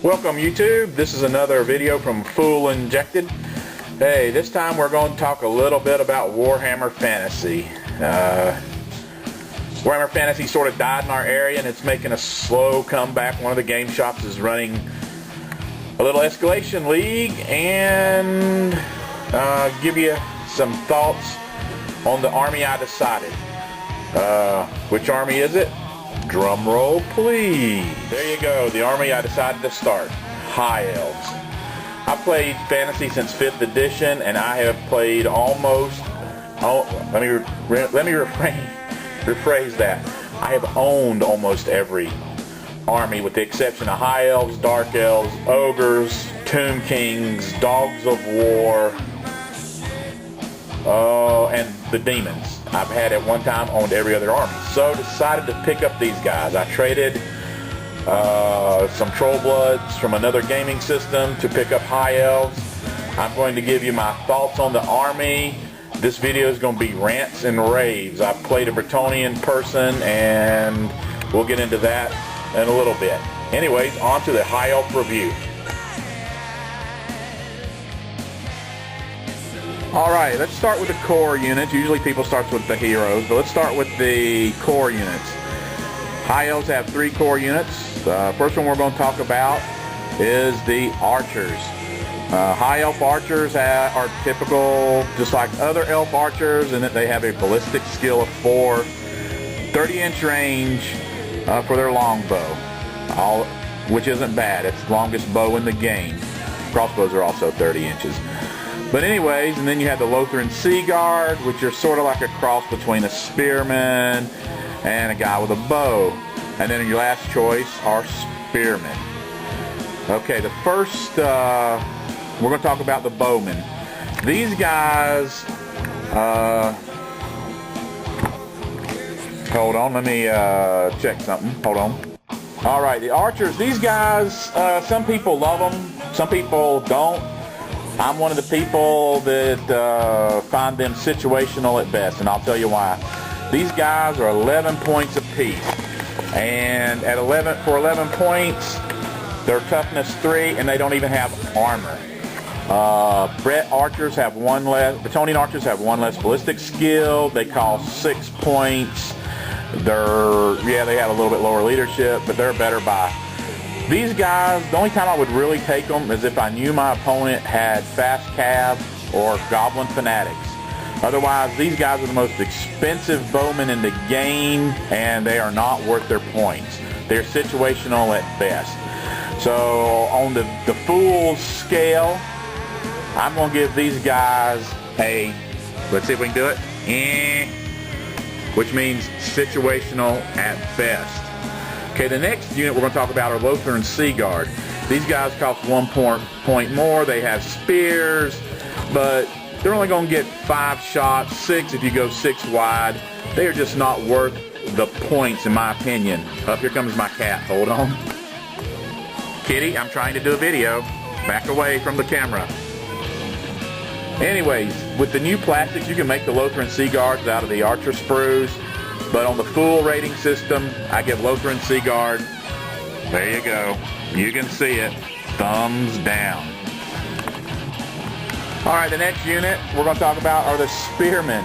Welcome YouTube, this is another video from Fool Injected. Hey, this time we're going to talk a little bit about Warhammer Fantasy. Warhammer Fantasy sort of died in our area and it's making a slow comeback. One of the game shops is running a little Escalation League and give you some thoughts on the army I decided. Which army is it? Drum roll please. There you go, the army I decided to start. High Elves. I've played Fantasy since 5th edition and I have played almost, let me rephrase that. I have owned almost every army with the exception of High Elves, Dark Elves, Ogres, Tomb Kings, Dogs of War, and the Demons. I've had at one time owned every other army. So decided to pick up these guys. I traded some Troll Bloods from another gaming system to pick up High Elves. I'm going to give you my thoughts on the army. This video is going to be rants and raves. I've played a Bretonnian person and we'll get into that in a little bit. Anyways, on to the High Elf Review. Alright, let's start with the core units. Usually people start with the heroes, but let's start with the core units. High Elves have 3 core units. The first one we're going to talk about is the archers. High Elf archers are typical, just like other elf archers, in that they have a ballistic skill of 4, 30-inch range for their longbow, which isn't bad. It's the longest bow in the game. Crossbows are also 30 inches. But anyways, and then you have the Lothran Sea Guard, which are sort of like a cross between a spearman and a guy with a bow. And then your last choice are spearmen. Okay, the first, we're going to talk about the bowmen. These guys, hold on, let me check something. Hold on. Alright, the archers, these guys, some people love them, some people don't. I'm one of the people that find them situational at best, and I'll tell you why. These guys are 11 points apiece, and at 11 points, they're toughness 3, and they don't even have armor. Bretonnian archers have one less ballistic skill. They cost 6 points. They have a little bit lower leadership, but they're better by. These guys, the only time I would really take them is if I knew my opponent had fast cav or goblin fanatics. Otherwise, these guys are the most expensive bowmen in the game, and they are not worth their points. They're situational at best. So on the Fool's scale, I'm going to give these guys a, let's see if we can do it, which means situational at best. Okay, the next unit we're going to talk about are Lothran Sea Guard. These guys cost 1 point more. They have spears, but they're only going to get 5 shots, 6 if you go 6 wide. They are just not worth the points, in my opinion. Here comes my cat. Hold on. Kitty, I'm trying to do a video. Back away from the camera. Anyways, with the new plastics, you can make the Lothran Sea Guards out of the archer sprues. But on the Fool rating system, I give Lothran Sea Guard, there you go, you can see it, thumbs down. Alright, the next unit we're going to talk about are the Spearmen.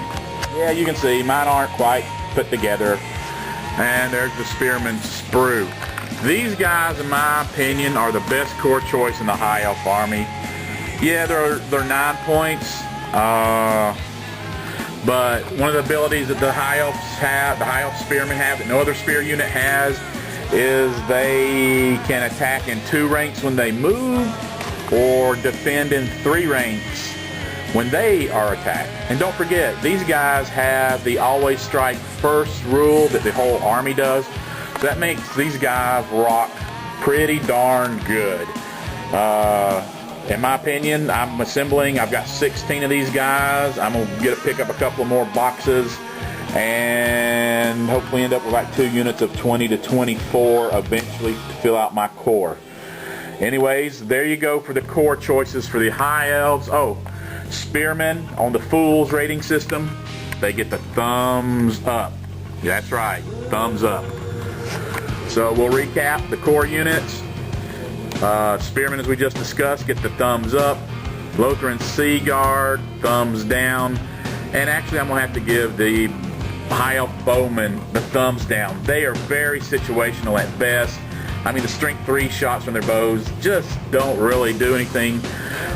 Yeah, you can see, mine aren't quite put together. And there's the Spearman sprue. These guys, in my opinion, are the best core choice in the High Elf army. Yeah, they're 9 points. But one of the abilities that the High Elves have, the High Elf Spearmen have, that no other spear unit has, is they can attack in 2 ranks when they move, or defend in 3 ranks when they are attacked. And don't forget, these guys have the always strike first rule that the whole army does. That makes these guys rock pretty darn good. In my opinion, I'm assembling. I've got 16 of these guys. I'm going to pick up a couple more boxes and hopefully end up with like 2 units of 20 to 24 eventually to fill out my core. Anyways, there you go for the core choices for the High Elves. Oh, Spearmen on the Fool's rating system, they get the thumbs up. That's right, thumbs up. So we'll recap the core units. Spearmen, as we just discussed, get the thumbs up. Lothran Sea Guard, thumbs down. And actually, I'm going to have to give the High Elf Bowmen the thumbs down. They are very situational at best. I mean, the strength 3 shots from their bows just don't really do anything.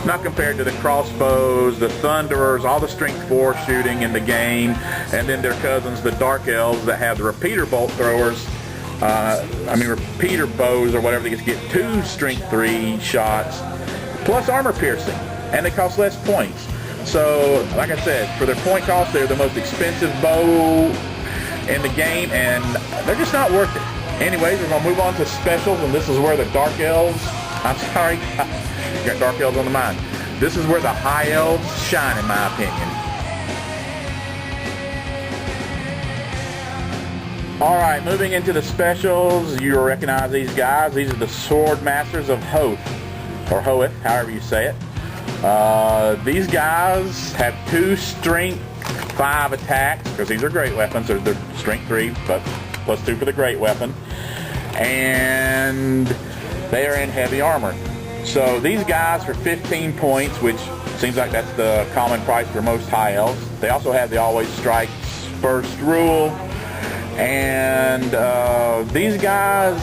Not compared to the crossbows, the Thunderers, all the strength 4 shooting in the game, and then their cousins, the Dark Elves, that have the repeater bolt throwers. Repeater bows or whatever. They just get 2 strength 3 shots, plus armor piercing, and they cost less points. So, like I said, for their point cost, they're the most expensive bow in the game, and they're just not worth it. Anyways, we're going to move on to specials, and this is where the Dark Elves, got Dark Elves on the mind. This is where the High Elves shine, in my opinion. Alright, moving into the specials, you recognize these guys. These are the Sword Masters of Hoth, or Hoeth, however you say it. These guys have 2 strength 5 attacks, because these are great weapons. They're strength 3, but plus 2 for the great weapon. And they are in heavy armor. So these guys for 15 points, which seems like that's the common price for most High Elves. They also have the Always Strikes First rule. And these guys,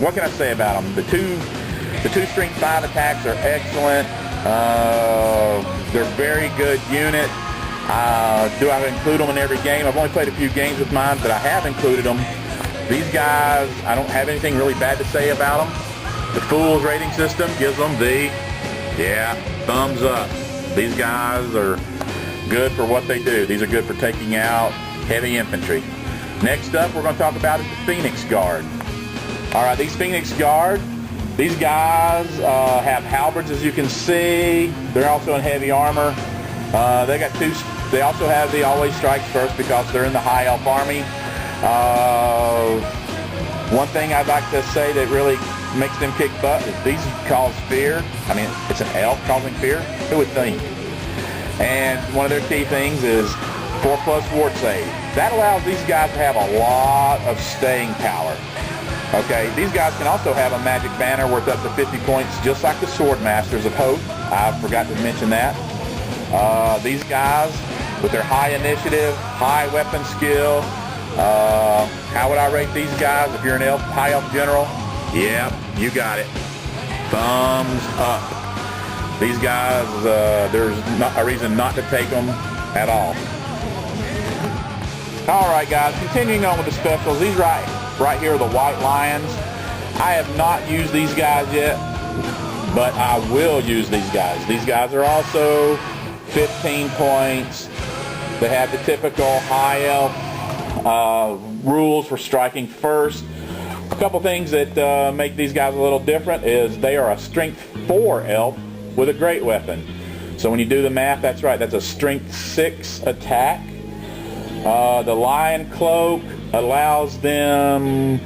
what can I say about them? The two strength 5 attacks are excellent. They're a very good unit. Do I include them in every game? I've only played a few games with mine, but I have included them. These guys, I don't have anything really bad to say about them. The Fool's rating system gives them the, thumbs up. These guys are good for what they do. These are good for taking out heavy infantry. Next up, we're going to talk about the Phoenix Guard. Alright, these Phoenix Guard, these guys have halberds, as you can see. They're also in heavy armor. They also have the Always Strikes First because they're in the High Elf army. One thing I'd like to say that really makes them kick butt is these cause fear. I mean, it's an elf causing fear. Who would think? And one of their key things is 4+ ward save. That allows these guys to have a lot of staying power. Okay, these guys can also have a magic banner worth up to 50 points, just like the Sword Masters of Hoth. I forgot to mention that. These guys, with their high initiative, high weapon skill, how would I rate these guys if you're an elf, High Elf General? Yep, you got it. Thumbs up. These guys, there's not a reason not to take them at all. Alright guys, continuing on with the specials, these right here are the White Lions. I have not used these guys yet, but I will use these guys. These guys are also 15 points. They have the typical High Elf rules for striking first. A couple things that make these guys a little different is they are a strength 4 elf with a great weapon. So when you do the math, that's right, that's a strength 6 attack. The Lion Cloak allows them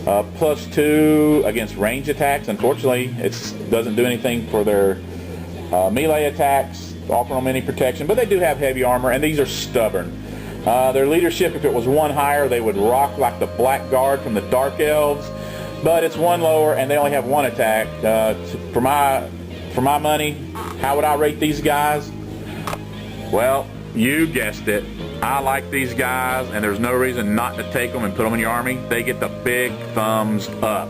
+2 against range attacks. Unfortunately, it doesn't do anything for their melee attacks, offer them any protection, but they do have heavy armor, and these are stubborn. Their leadership, if it was 1 higher, they would rock like the Black Guard from the Dark Elves, but it's 1 lower, and they only have 1 attack. For my money, how would I rate these guys? Well, you guessed it. I like these guys, and there's no reason not to take them and put them in your army. They get the big thumbs up.